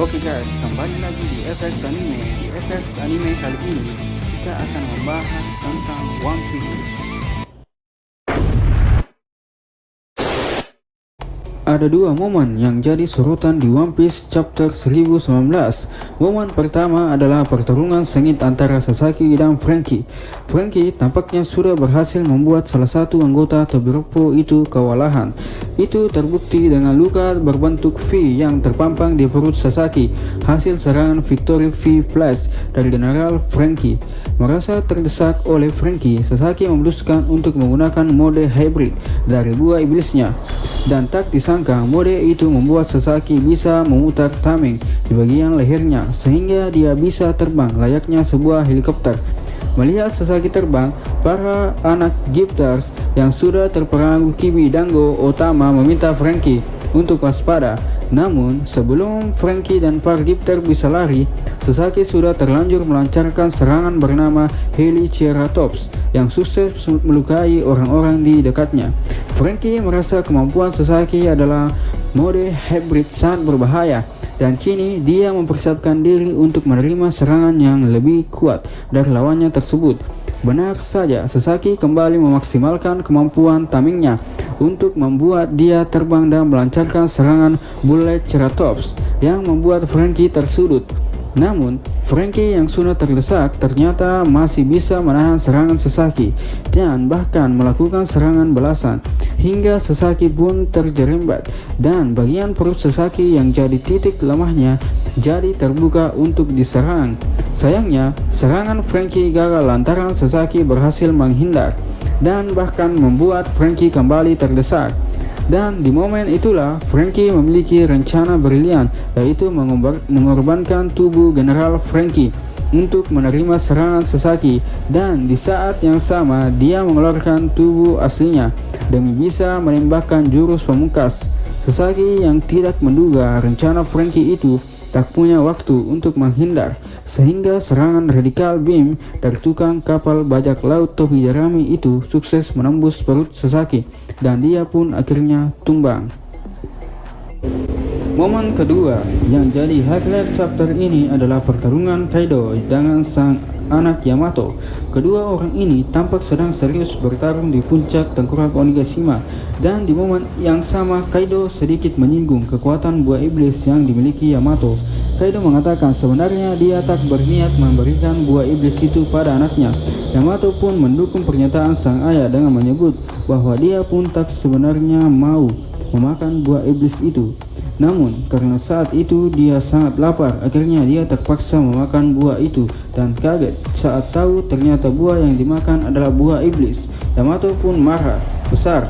Oke guys, kembali lagi di FX Anime. Di FX Anime kali ini kita akan membahas tentang One Piece. Ada dua momen yang jadi sorotan di One Piece chapter 1019. Momen pertama adalah pertarungan sengit antara Sasaki dan Franky. Franky tampaknya sudah berhasil membuat salah satu anggota Tobiroko itu kewalahan. Itu terbukti dengan luka berbentuk V yang terpampang di perut Sasaki, hasil serangan Victory V Flash dari General Franky. Merasa terdesak oleh Franky, Sasaki memutuskan untuk menggunakan mode hybrid dari buah iblisnya. Dan tak disangka mode itu membuat Sasaki bisa memutar tameng di bagian lehernya sehingga dia bisa terbang layaknya sebuah helikopter. Melihat Sasaki terbang, para anak gifters yang sudah terperangkap Kibi Dango Otama meminta Franky untuk waspada. Namun sebelum Franky dan para gifter bisa lari, Sasaki sudah terlanjur melancarkan serangan bernama Heliceratops yang sukses melukai orang-orang di dekatnya. Franky merasa kemampuan Sasaki adalah mode hybrid sangat berbahaya, dan kini dia mempersiapkan diri untuk menerima serangan yang lebih kuat dari lawannya tersebut. Benar saja, Sasaki kembali memaksimalkan kemampuan tamengnya untuk membuat dia terbang dan melancarkan serangan Bullet Ceratops yang membuat Franky tersudut. Namun, Franky yang sudah terdesak ternyata masih bisa menahan serangan Sasaki dan bahkan melakukan serangan balasan hingga Sasaki pun terjerembab dan bagian perut Sasaki yang jadi titik lemahnya jadi terbuka untuk diserang. Sayangnya, serangan Franky gagal lantaran Sasaki berhasil menghindar dan bahkan membuat Franky kembali terdesak. Dan di momen itulah Franky memiliki rencana brilian, yaitu mengorbankan tubuh General Franky untuk menerima serangan Sasaki, dan di saat yang sama dia mengeluarkan tubuh aslinya demi bisa menembakkan jurus pamungkas. Sasaki yang tidak menduga rencana Franky itu tak punya waktu untuk menghindar, sehingga serangan Radical Beam dari tukang kapal bajak laut topi jerami itu sukses menembus perut Sasaki dan dia pun akhirnya tumbang. Momen kedua yang jadi highlight chapter ini adalah pertarungan Kaido dengan sang anak Yamato. Kedua orang ini tampak sedang serius bertarung di puncak tengkorak Onigashima, dan di momen yang sama Kaido sedikit menyinggung kekuatan buah iblis yang dimiliki Yamato. Kaido mengatakan sebenarnya dia tak berniat memberikan buah iblis itu pada anaknya. Yamato pun mendukung pernyataan sang ayah dengan menyebut bahwa dia pun tak sebenarnya mau memakan buah iblis itu. Namun karena saat itu dia sangat lapar, akhirnya dia terpaksa memakan buah itu dan kaget saat tahu ternyata buah yang dimakan adalah buah iblis. Yamato pun marah besar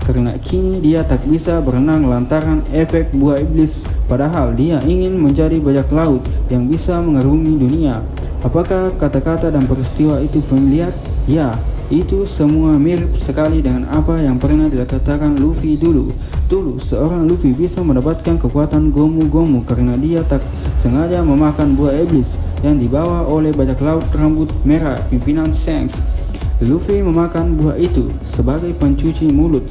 karena kini dia tak bisa berenang lantaran efek buah iblis, padahal dia ingin menjadi bajak laut yang bisa mengarungi dunia. Apakah kata-kata dan peristiwa itu familiar? Ya, itu semua mirip sekali dengan apa yang pernah dikatakan Luffy dulu. Dulu seorang Luffy bisa mendapatkan kekuatan Gomu-Gomu karena dia tak sengaja memakan buah iblis yang dibawa oleh bajak laut rambut merah pimpinan Shanks. Luffy memakan buah itu sebagai pencuci mulut.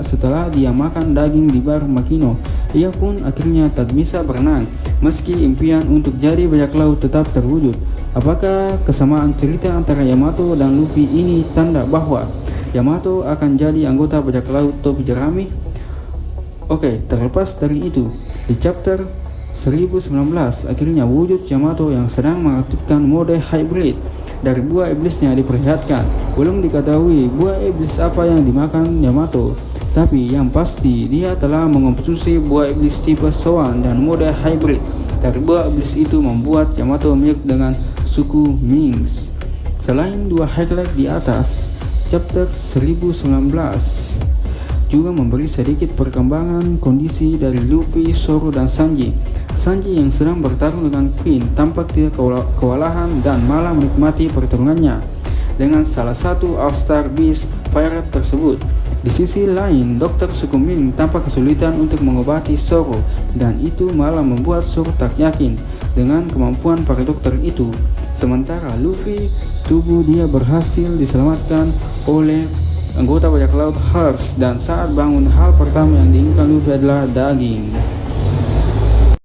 Setelah dia makan daging di bar Makino, ia pun akhirnya tak bisa berenang meski impian untuk jadi bajak laut tetap terwujud. Apakah kesamaan cerita antara Yamato dan Luffy ini tanda bahwa Yamato akan jadi anggota bajak laut topi jerami? Oke, terlepas dari itu, di chapter 1019 akhirnya wujud Yamato yang sedang mengaktifkan mode hybrid dari buah iblisnya diperlihatkan. Belum diketahui buah iblis apa yang dimakan Yamato, tapi yang pasti dia telah mengonsumsi buah iblis tipe Swan, dan mode hybrid dari buah iblis itu membuat Yamato mirip dengan suku Minks. Selain dua highlight di atas, chapter 1019 juga memberi sedikit perkembangan kondisi dari Luffy, Zoro, dan Sanji. Sanji yang sedang bertarung dengan Queen tampak tidak kewalahan dan malah menikmati pertarungannya dengan salah satu All-Star Beast Pirate tersebut. Di sisi lain, Dr. Sukumin tampak kesulitan untuk mengobati Zoro, dan itu malah membuat Zoro tak yakin dengan kemampuan para dokter itu. Sementara Luffy, tubuh dia berhasil diselamatkan oleh anggota bajak laut Hers, dan saat bangun hal pertama yang diinginkan Luffy adalah daging.